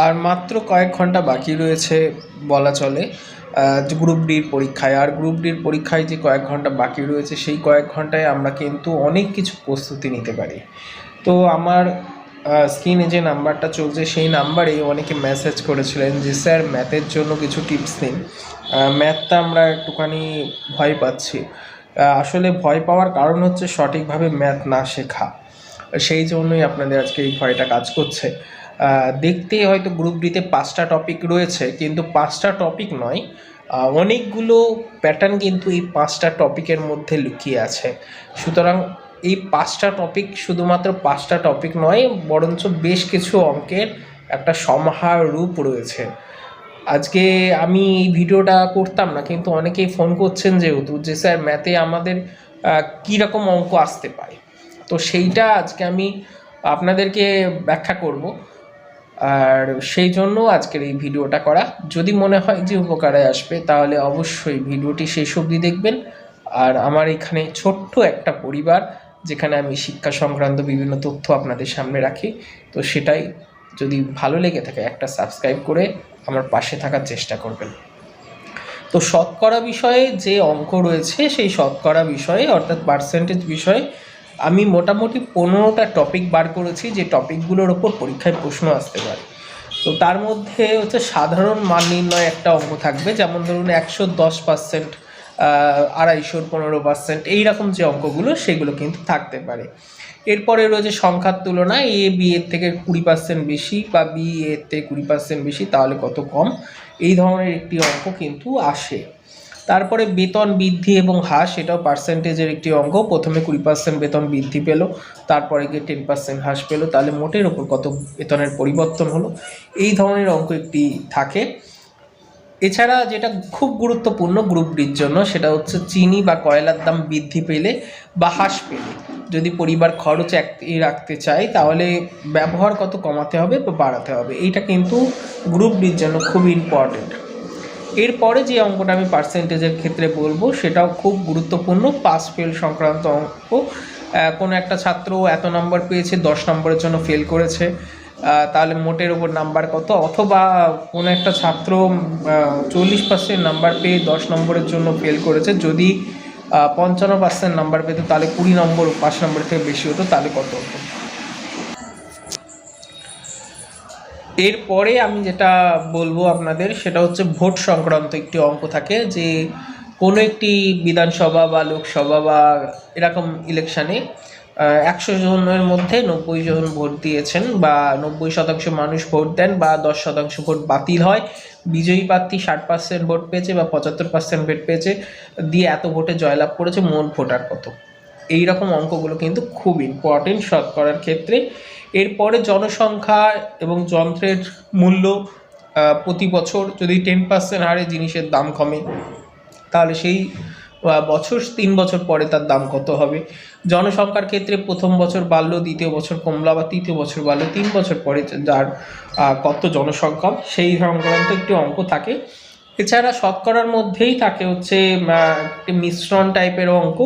আর মাত্র কয়েক ঘন্টা বাকি রয়েছে বলা চলে গ্রুপ ডির পরীক্ষায়। আর গ্রুপ ডির পরীক্ষায় যে কয়েক ঘন্টা বাকি রয়েছে সেই কয়েক ঘন্টায় আমরা কিন্তু অনেক কিছু প্রস্তুতি নিতে পারি। তো আমার স্ক্রিনে যে নাম্বারটা চলছে সেই নাম্বারেই অনেকে মেসেজ করেছিলেন যে স্যার ম্যাথের জন্য কিছু টিপস দিন। ম্যাথটা আমরা একটুখানি ভয় পাচ্ছি। আসলে ভয় পাওয়ার কারণ হচ্ছে সঠিকভাবে ম্যাথ না শেখা। সেই জন্যই আপনাদের আজকে এই ভয়টা কাজ করছে। দেখতে হয়তো গ্রুপ ডিতে 5টা টপিক রয়েছে, কিন্তু 5টা টপিক নয়, অনেকগুলো প্যাটার্ন কিন্তু এই 5টা টপিকের মধ্যে লুকিয়ে আছে। সুতরাং এই 5টা টপিক শুধুমাত্র 5টা টপিক নয়, বরঞ্চ বেশ কিছু অঙ্কের একটা সমাহার রূপ রয়েছে। আজকে আমি এই ভিডিওটা করতাম না, কিন্তু অনেকেই ফোন করছেন যেহেতু যে স্যার ম্যাথে আমাদের কীরকম অঙ্ক আসতে পারে, তো সেইটা আজকে আমি আপনাদেরকে ব্যাখ্যা করব। আর সেই জন্য আজকের এই ভিডিওটা করা। যদি মনে হয় যে উপকারে আসবে তাহলে অবশ্যই ভিডিওটি শেষ অবধি দেখবেন। আর আমার এখানে ছোট্ট একটা পরিবার, যেখানে আমি শিক্ষা সংক্রান্ত বিভিন্ন তথ্য আপনাদের সামনে রাখি, তো সেটাই যদি ভালো লেগে থাকে একটা সাবস্ক্রাইব করে আমার পাশে থাকার চেষ্টা করবেন। তো শতকরা বিষয়ে যে অঙ্ক রয়েছে সেই শতকরা বিষয়ে অর্থাৎ পার্সেন্টেজ বিষয়ে আমি মোটামুটি 15টা টপিক বার করেছি, যে টপিকগুলোর ওপর পরীক্ষায় প্রশ্ন আসতে পারে। তো তার মধ্যে হচ্ছে সাধারণ মান নির্ণয় একটা অঙ্ক থাকবে, যেমন ধরুন 110%, 250-র 15%, এইরকম যে অঙ্কগুলো সেগুলো কিন্তু থাকতে পারে। এরপরে রয়েছে সংখ্যার তুলনা, এ বি এর থেকে 20% বেশি বা বি এর থেকে 20% বেশি তাহলে কত কম, এই ধরনের একটি অঙ্ক কিন্তু আসে। তারপরে বেতন বৃদ্ধি এবং হ্রাস, এটাও পার্সেন্টেজের একটি অঙ্ক। প্রথমে 20% বেতন বৃদ্ধি পেল, তারপরে গিয়ে 10% হ্রাস পেল, তাহলে মোটের ওপর কত বেতনের পরিবর্তন হলো, এই ধরনের অঙ্ক একটি থাকে। এছাড়া যেটা খুব গুরুত্বপূর্ণ গ্রুপ ডির জন্য, সেটা হচ্ছে চিনি বা কয়লার দাম বৃদ্ধি পেলে বা হ্রাস পেলে যদি পরিবার খরচ রাখতে চায় তাহলে ব্যবহার কত কমাতে হবে বা বাড়াতে হবে, এইটা কিন্তু গ্রুপ ডির জন্য খুব ইম্পর্টেন্ট। এরপরে যে অঙ্কটা আমি পার্সেন্টেজের ক্ষেত্রে বলবো সেটাও খুব গুরুত্বপূর্ণ, পাস ফেল সংক্রান্ত অঙ্ক। কোনো একটা ছাত্র এত নম্বর পেয়েছে, 10 নম্বরের জন্য ফেল করেছে, তাহলে মোটের ওপর নাম্বার কত, অথবা কোনো একটা ছাত্র 40% নাম্বার পেয়ে 10 নম্বরের জন্য ফেল করেছে, যদি 55% নাম্বার পেত তাহলে 20 নম্বর 5 নম্বরের থেকে বেশি হতো, তাহলে কত হতো। এরপরে আমি যেটা বলবো আপনাদের সেটা হচ্ছে ভোট সংক্রান্ত একটি অঙ্ক থাকে, যে কোনো একটি বিধানসভা বা লোকসভা বা এরকম ইলেকশানে 100 জনের মধ্যে 90 জন ভোট দিয়েছেন বা 90% মানুষ ভোট দেন বা 10% ভোট বাতিল হয়, বিজয়ী প্রার্থী 60% ভোট পেয়েছে বা 75% ভোট পেয়েছে, দিয়ে এত ভোটে জয়লাভ করেছে, মোট ভোটার কত। এই রকম অঙ্কগুলো কিন্তু খুব ইম্পর্টেন্ট শতকরার ক্ষেত্রে। এরপরে জনসংখ্যা এবং যন্ত্রের মূল্য, প্রতি বছর যদি 10% হারে জিনিসের দাম কমে তাহলে সেই বছর 3 বছর পরে তার দাম কত হবে। জনসংখ্যার ক্ষেত্রে প্রথম বছর বাড়লো, দ্বিতীয় বছর কমলো, আবার তৃতীয় বছর বাড়লো, 3 বছর পরে যার কত জনসংখ্যা, সেই সংক্রান্ত একটি অঙ্ক থাকে। এছাড়া শতকরার মধ্যেই থাকে হচ্ছে একটি মিশ্রণ টাইপের অঙ্ক,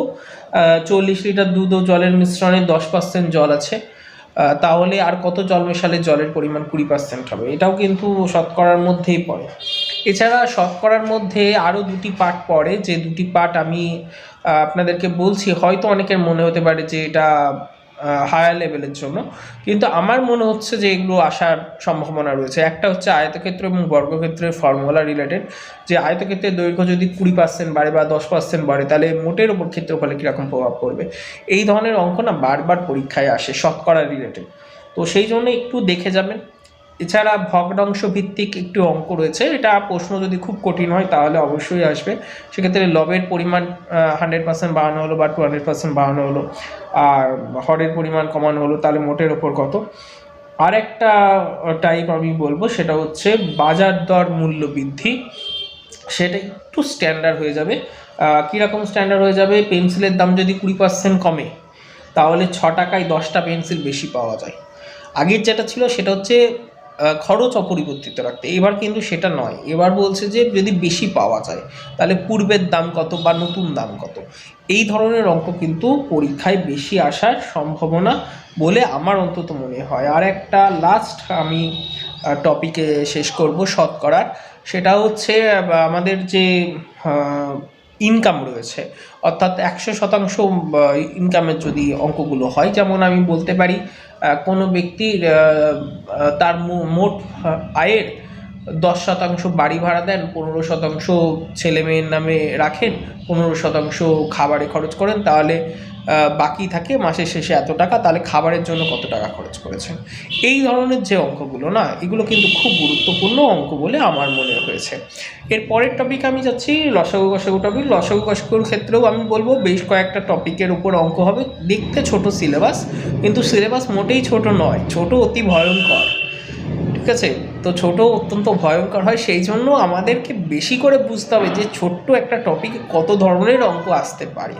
40 লিটার দুধ ও জলের মিশ্রণে 10% জল আছে, তাহলে আর কত জল মেশালে জলের পরিমাণ 20% হবে, এটাও কিন্তু শতকরার মধ্যেই পড়ে। এছাড়া শতকরার মধ্যে আরও 2টি পার্ট পড়ে, যে 2টি পার্ট আমি আপনাদেরকে বলছি, হয়তো অনেকের মনে হতে পারে যে এটা হায়ার লেভেলের জন্য, কিন্তু আমার মনে হচ্ছে যে এগুলো আসার সম্ভাবনা রয়েছে। একটা হচ্ছে আয়তক্ষেত্র এবং বর্গক্ষেত্রের ফর্মুলা রিলেটেড, যে আয়তক্ষেত্রের দৈর্ঘ্য যদি 20% বাড়ে বা 10% বাড়ে তাহলে মোটের ওপর ক্ষেত্রফলে কীরকম প্রভাব পড়বে। এই ধরনের অঙ্ক না বারবার পরীক্ষায় আসে শতকরা রিলেটেড, তো সেই জন্য একটু দেখে যাবেন। এছাড়া ভগ্নাংশ ভিত্তিক একটি অঙ্ক রয়েছে, এটা প্রশ্ন যদি খুব কঠিন হয় তাহলে অবশ্যই আসবে। সেক্ষেত্রে লবের পরিমাণ 100% বাড়ানো হলো বা 200% বাড়ানো হলো, আর হরের পরিমাণ কমানো হলো, তাহলে মোটের ওপর কত। আর একটা টাইপ আমি বলবো সেটা হচ্ছে বাজার দর মূল্য বৃদ্ধি, সেটা একটু স্ট্যান্ডার্ড হয়ে যাবে। কীরকম স্ট্যান্ডার্ড হয়ে যাবে, পেন্সিলের দাম যদি 20% কমে তাহলে 6 টাকায় 10টা পেন্সিল বেশি পাওয়া যায়। আগের যেটা ছিল সেটা হচ্ছে খরচ অপরিবর্তিত রাখতে, এবার কিন্তু সেটা নয়, এবার বলছে যে যদি বেশি পাওয়া যায় তাহলে পূর্বের দাম কত বা নতুন দাম কত। এই ধরনের অঙ্ক কিন্তু পরীক্ষায় বেশি আসার সম্ভাবনা বলে আমার অন্তত মনে হয়। আর একটা লাস্ট আমি টপিকে শেষ করব শতকরার, সেটা হচ্ছে আমাদের যে ইনকাম রয়েছে, অর্থাৎ 100% ইনকামের যদি অঙ্কগুলো হয়, যেমন আমি বলতে পারি কোনো ব্যক্তির তার মোট আয়ের 10% বাড়ি ভাড়া দেন, 15% ছেলে মেয়ের নামে রাখেন, 15% খাবারে খরচ করেন, তাহলে বাকি থাকে মাসের শেষে এত টাকা, তাহলে খাবারের জন্য কত টাকা খরচ করেছেন। এই ধরনের যে অঙ্কগুলো না, এগুলো কিন্তু খুব গুরুত্বপূর্ণ অঙ্ক বলে আমার মনে হয়েছে। এর পরের টপিক আমি যাচ্ছি লসাগু গসাগু টপিক। লসাগু গসাগুর ক্ষেত্রেও আমি বলবো বেশ কয়েকটা টপিকের উপর অঙ্ক হবে। দেখতে ছোট সিলেবাস, কিন্তু সিলেবাস মোটেই ছোট নয়, ছোট অতি ভয়ঙ্কর। ঠিক আছে, তো ছোট অত্যন্ত ভয়ঙ্কর হয়, সেই জন্য আমাদেরকে বেশি করে বুঝতে হবে যে ছোট্ট একটা টপিকে কত ধরনের অঙ্ক আসতে পারে।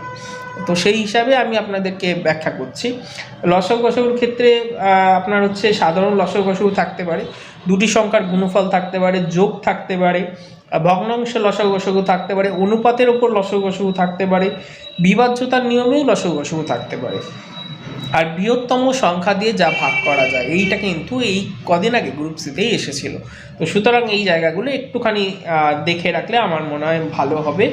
তো সেই হিসাবে আমি আপনাদেরকে ব্যাখ্যা করছি। লসাগু গসাগুর ক্ষেত্রে আপনার হচ্ছে সাধারণ লসাগু গসাগু থাকতে পারে, দুটি সংখ্যার গুণফল থাকতে পারে, যোগ থাকতে পারে, ভগ্নাংশের লসাগু গসাগু থাকতে পারে, অনুপাতের ওপর লসাগু গসাগু থাকতে পারে, বিভাজ্যতার নিয়মেও লসাগু গসাগু থাকতে পারে, আর বৃহত্তম সংখ্যা দিয়ে যা ভাগ করা যায়, এইটা কিন্তু এই কদিন আগে গ্রুপ সিতেই এসেছিল। তো সুতরাং এই জায়গাগুলো একটুখানি দেখে রাখলে আমার মনে হয় ভালো হবে।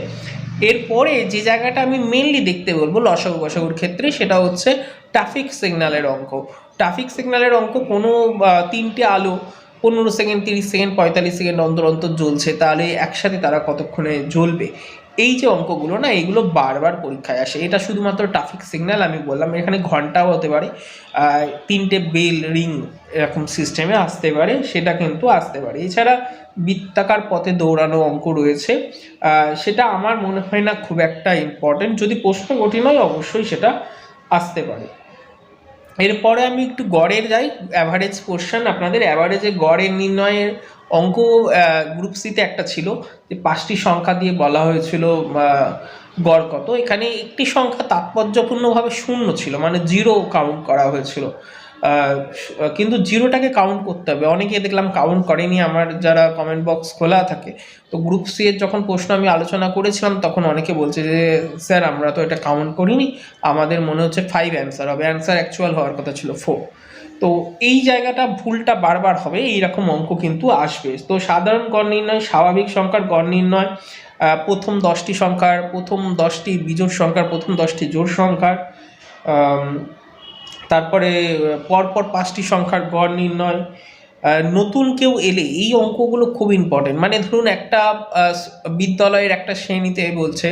এরপরে যে জায়গাটা আমি মেনলি দেখতে বলবো লসাগু গসাগুর ক্ষেত্রে, সেটা হচ্ছে ট্রাফিক সিগন্যালের অঙ্ক। ট্রাফিক সিগন্যালের অঙ্ক, কোনো 3টে আলো 15 সেকেন্ড, 30 সেকেন্ড, 45 সেকেন্ড অন্তর অন্তর জ্বলছে, তাহলে একসাথে তারা কতক্ষণে জ্বলবে। এই যে অঙ্কগুলো না, এগুলো বারবার পরীক্ষায় আসে। এটা শুধুমাত্র ট্রাফিক সিগন্যাল আমি বললাম, এখানে ঘন্টাও হতে পারে, 3টে বেল রিং এরকম সিস্টেমে আসতে পারে, সেটা কিন্তু আসতে পারে। এছাড়া বৃত্তাকার পথে দৌড়ানো অঙ্ক রয়েছে, সেটা আমার মনে হয় না খুব একটা ইম্পর্টেন্ট, যদি প্রশ্ন কঠিন হয় অবশ্যই সেটা আসতে পারে। এরপরে আমি একটু গড়ের যাই, অ্যাভারেজ পোর্শন। আপনাদের অ্যাভারেজে গড়ের নির্ণয়ের অঙ্ক গ্রুপ সিতে একটা ছিল, যে 5টি সংখ্যা দিয়ে বলা হয়েছিল গড় কত। এখানে একটি সংখ্যা তাৎপর্যপূর্ণভাবে শূন্য ছিল, মানে 0 কাউন্ট করা হয়েছিল, কিন্তু 0টাকে কাউন্ট করতে হবে। অনেকে দেখলাম কাউন্ট করেনি, আমার যারা কমেন্ট বক্স খোলা থাকে, তো গ্রুপ সি এর যখন প্রশ্ন আমি আলোচনা করেছিলাম, তখন অনেকে বলছে যে স্যার আমরা তো এটা কাউন্ট করিনি, আমাদের মনে হচ্ছে 5 অ্যান্সার হবে, অ্যান্সার অ্যাকচুয়াল হওয়ার কথা ছিল 4। তো এই জায়গাটা ভুলটা বারবার হবে, এইরকম অঙ্ক কিন্তু আসবে। তো সাধারণ গড় নির্ণয়, স্বাভাবিক সংখ্যার গড় নির্ণয়, প্রথম 10টি সংখ্যার, প্রথম 10টি বিজোড় সংখ্যার, প্রথম 10টি জোড় সংখ্যার, তারপরে পরপর 5টি সংখ্যার গড় নির্ণয়, নতুন কেউ এলে, এই অঙ্কগুলো খুব ইম্পর্টেন্ট। মানে ধরুন একটা বিদ্যালয়ের একটা শ্রেণীতে বলছে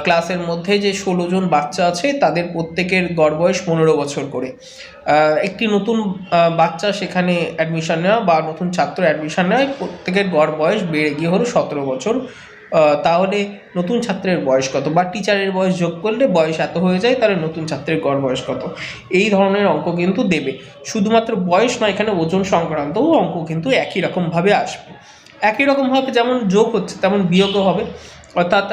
ক্লাসের মধ্যে যে 16 জন বাচ্চা আছে, তাদের প্রত্যেকের গড় বয়স 15 বছর করে। একটি নতুন বাচ্চা সেখানে অ্যাডমিশন নেওয়া বা নতুন ছাত্র অ্যাডমিশন নেওয়া, প্রত্যেকের গড় বয়স বেড়ে গিয়ে হলো 17 বছর। তাহলে নতুন ছাত্রের বয়স কত, বা টিচারের বয়স যোগ করলে বয়স এত হয়ে যায়, তাহলে নতুন ছাত্রের গড় বয়স কত। এই ধরনের অঙ্ক কিন্তু দেবে। শুধুমাত্র বয়স নয়, এখানে ওজন সংক্রান্তও অঙ্ক কিন্তু একই রকমভাবে আসবে। একই রকমভাবে যেমন যোগ হচ্ছে তেমন বিয়োগও হবে। অর্থাৎ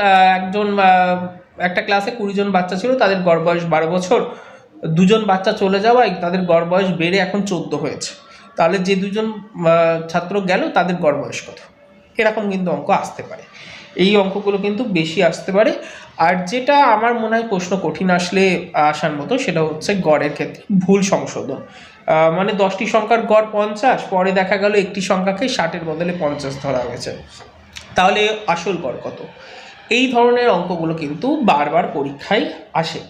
একটা ক্লাসে 20 জন বাচ্চা ছিল, তাদের গড় বয়স 12 বছর, 2 জন বাচ্চা চলে যাওয়ায় তাদের গড় বয়স বেড়ে এখন 14 হয়েছে, তাহলে যে 2 জন ছাত্র গেল তাদের গড় বয়স কত। এরকম কিন্তু অঙ্ক আসতে পারে, এই অঙ্কগুলো কিন্তু বেশি আসতে পারে। আর যেটা আমার মনে হয় প্রশ্ন কঠিন আসলে আসার মতো, সেটা হচ্ছে গড়ের ক্ষেত্রে ভুল সংশোধন। মানে 10টি সংখ্যার গড় 50, পরে দেখা গেল একটি সংখ্যাকে 60-এর বদলে 50 ধরা হয়েছে, তাহলে আসল গড় কত। এই ধরনের অঙ্কগুলো কিন্তু বারবার পরীক্ষায় আসে।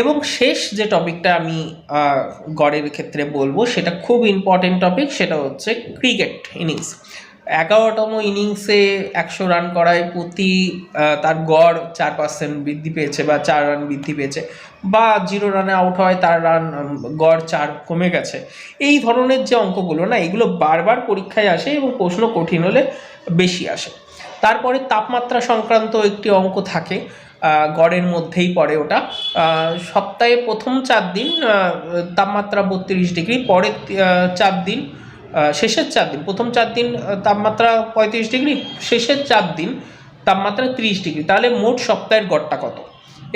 এবং শেষ যে টপিকটা আমি গড়ের ক্ষেত্রে বলবো, সেটা খুব ইম্পর্টেন্ট টপিক, সেটা হচ্ছে ক্রিকেট ইনিংস। 11তম ইনিংসে 100 রান করায় প্রতি তার গড় 4% বৃদ্ধি পেয়েছে, বা 4 রান বৃদ্ধি পেয়েছে, বা 0 রানে আউট হয় তার রান গড় 4 কমে গেছে। এই ধরনের যে অঙ্কগুলো না, এগুলো বারবার পরীক্ষায় আসে এবং প্রশ্ন কঠিন হলে বেশি আসে। তারপরে তাপমাত্রা সংক্রান্ত একটি অঙ্ক থাকে, গড়ের মধ্যেই পড়ে ওটা। সপ্তাহে প্রথম 4 দিন তাপমাত্রা 32 ডিগ্রি, পরের 4 দিন, শেষের 4 দিন, প্রথম 4 দিন তাপমাত্রা 35 ডিগ্রি, শেষের 4 দিন তাপমাত্রা 30 ডিগ্রি, তাহলে মোট সপ্তাহের গড়টা কত।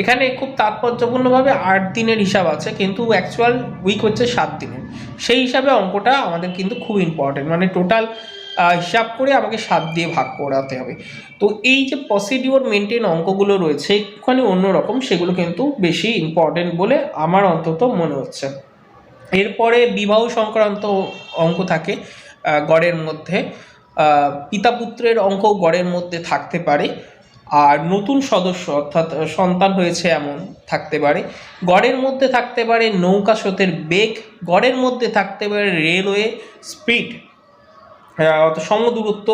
এখানে খুব তাৎপর্যপূর্ণভাবে 8 দিনের হিসাব আছে, কিন্তু অ্যাকচুয়াল উইক হচ্ছে 7 দিনের। সেই হিসাবে অঙ্কটা আমাদের কিন্তু খুব ইম্পর্টেন্ট, মানে টোটাল হিসাব করে আমাকে 7 দিয়ে ভাগ করাতে হবে। তো এই যে প্রসিডিওর মেনটেন অঙ্কগুলো রয়েছে একটুখানি অন্যরকম, সেগুলো কিন্তু বেশি ইম্পর্টেন্ট বলে আমার অন্তত মনে হচ্ছে। এরপরে বিবাহ সংক্রান্ত অঙ্ক থাকে গড়ের মধ্যে, পিতা পুত্রের অঙ্ক গড়ের মধ্যে থাকতে পারে, আর নতুন সদস্য অর্থাৎ সন্তান হয়েছে এমন থাকতে পারে। গড়ের মধ্যে থাকতে পারে নৌকা স্রোতের বেগ, গড়ের মধ্যে থাকতে পারে রেলওয়ে স্পিড সমদূরত্ব,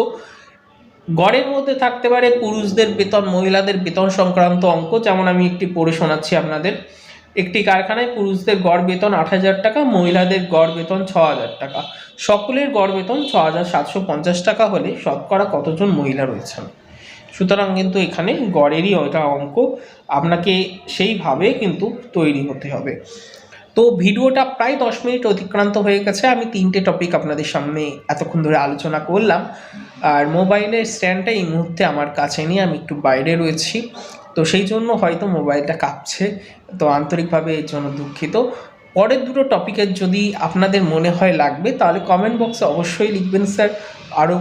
গড়ের মধ্যে থাকতে পারে পুরুষদের বেতন মহিলাদের বেতন সংক্রান্ত অঙ্ক। যেমন আমি একটি পড়ে শোনাচ্ছি আপনাদের। একটি কারখানায় পুরুষদের গড় বেতন 8,000 টাকা, মহিলাদের গড় বেতন 6,000 টাকা। সকলের গড় বেতন 6,750 টাকা হলে শতকরা কতজন মহিলা রয়েছেন? সুতরাং কিন্তু এখানে গড়েরই ওটা অঙ্ক, আপনাকে সেইভাবে কিন্তু তৈরি হতে হবে। তো ভিডিওটা প্রায় 10 মিনিট অতিক্রান্ত হয়ে গেছে। আমি 3টে টপিক আপনাদের সামনে এতক্ষণ ধরে আলোচনা করলাম। আর মোবাইলের স্ট্যান্ডটা এই মুহূর্তে আমার কাছে নিয়ে আমি একটু বাইরে রয়েছি, তো সেই জন্য হয়তো মোবাইলটা কাঁপছে, তো আন্তরিকভাবে এর জন্য দুঃখিত। পরের দুটো টপিকের যদি আপনাদের মনে হয় লাগবে তাহলে কমেন্ট বক্সে অবশ্যই লিখবেন, স্যার আরও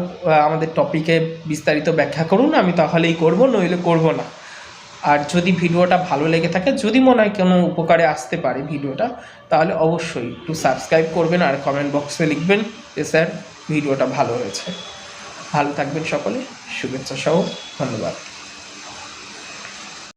আমাদের টপিকে বিস্তারিত ব্যাখ্যা করুন, আমি তাহলেই করব, নইলে করব না। আর যদি ভিডিওটা ভালো লেগে থাকে, যদি মনে হয় কোনো উপকারে আসতে পারে ভিডিওটা, তাহলে অবশ্যই একটু সাবস্ক্রাইব করবেন আর কমেন্ট বক্সে লিখবেন যে স্যার ভিডিওটা ভালো হয়েছে। ভালো থাকবেন সকলে, শুভেচ্ছা সহ, ধন্যবাদ।